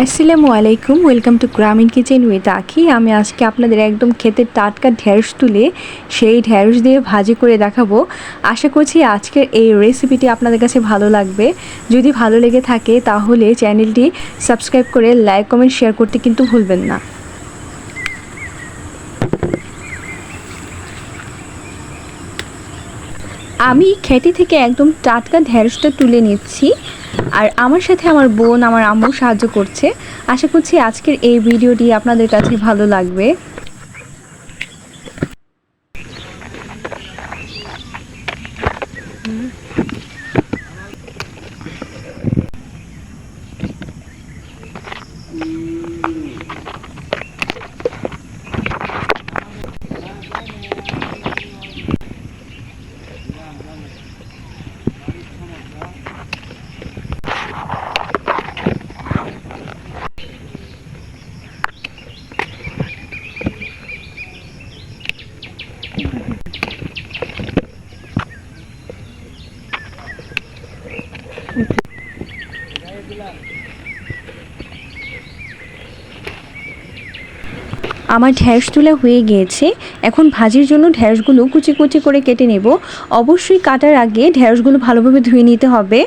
আসসালামু আলাইকুম, welcome to গ্রামীণ কিচেন উইথ আখি। আমি আজকে আপনাদের একদম ক্ষেতের টাটকা ঢেঁড়স তুলে সেই ঢেঁড়স দিয়ে ভাজি করে দেখাবো। আশা করছি আজকের এই রেসিপিটি আপনাদের কাছে ভালো লাগবে। যদি ভালো লেগে থাকে তাহলে চ্যানেলটি সাবস্ক্রাইব করে লাইক কমেন্ট শেয়ার করতে কিন্তু ভুলবেন না। আমি খেতে থেকে একদম টাটকা ঢেঁড়সটা তুলে নিচ্ছি, আর আমার সাথে আমার বোন, আমার আম্মু সাহায্য করছে। আশা করছি আজকের এই ভিডিওটি আপনাদের কাছে ভালো লাগবে। আমার ঢেঁড়স তোলা হয়ে গিয়েছে। এখন ভাজির জন্য ঢেঁড়সগুলো কুচি কুচি করে কেটে নেব। অবশ্যই কাটার আগে ঢেঁড়সগুলো ভালোভাবে ধুয়ে নিতে হবে।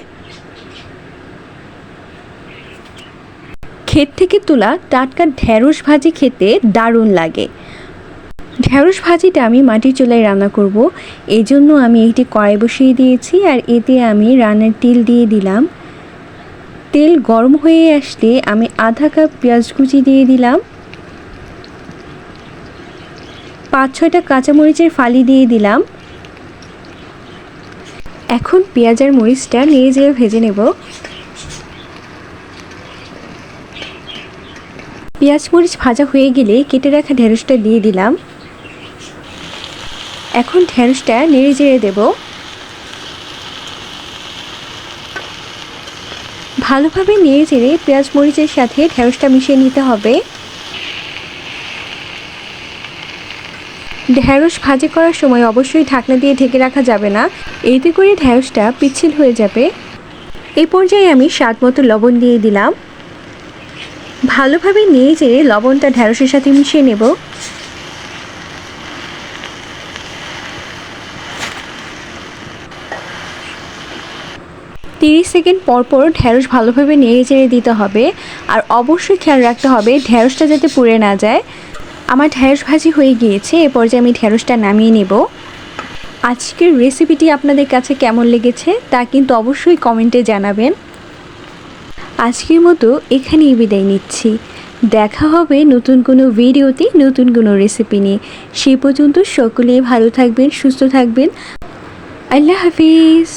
ক্ষেত থেকে তোলা টাটকা ঢেঁড়স ভাজি খেতে দারুণ লাগে। ঢেঁড়স ভাজিটা আমি মাটির চুলায় রান্না করব। এই জন্য আমি একটি কড়াই বসিয়ে দিয়েছি, আর এতে আমি রান্নার তেল দিয়ে দিলাম। তেল গরম হয়ে আসলে আমি আধা কাপ পেঁয়াজ কুচি দিয়ে দিলাম। 5-6টা কাঁচামরিচের ফালি দিয়ে দিলাম। এখন পেঁয়াজ আর মরিচটা নেড়ে চেড়ে ভেজে নেব। পেঁয়াজ মরিচ ভাজা হয়ে গেলে কেটে রাখা ঢেঁড়সটা দিয়ে দিলাম। এখন ঢেঁড়সটা নেড়ে চেড়ে দেব। ভালোভাবে নেড়ে চেড়ে পেঁয়াজ মরিচের সাথে ঢেঁড়সটা মিশিয়ে নিতে হবে। ঢেঁড়স ভাজি করার সময় অবশ্যই ঢাকনা দিয়ে ঢেকে রাখা যাবে না, এতে করে ঢেঁড়সটা পিচ্ছিল হয়ে যাবে। এই পর্যায়ে আমি স্বাদ মতো লবণ দিয়ে দিলাম। ভালোভাবে নেড়ে চেড়ে লবণটা ঢেঁড়সের সাথে মিশিয়ে নেব। তিরিশ সেকেন্ড পর পর ঢেঁড়স ভালোভাবে নেড়ে চেড়ে দিতে হবে, আর অবশ্যই খেয়াল রাখতে হবে ঢেঁড়সটা যাতে পুড়ে না যায়। আমার ঢেঁড়স ভাজি হয়ে গিয়েছে। এ পর্যায়ে আমি ঢেঁড়সটা নামিয়ে নেব। আজকের রেসিপিটি আপনাদের কাছে কেমন লেগেছে তা কিন্তু অবশ্যই কমেন্টে জানাবেন। আজকের মতো এখানেই বিদায় নিচ্ছি। দেখা হবে নতুন কোনো ভিডিওতে, নতুন কোনো রেসিপি নিয়ে। সেই পর্যন্ত সকলেই ভালো থাকবেন, সুস্থ থাকবেন। আল্লাহ হাফিজ।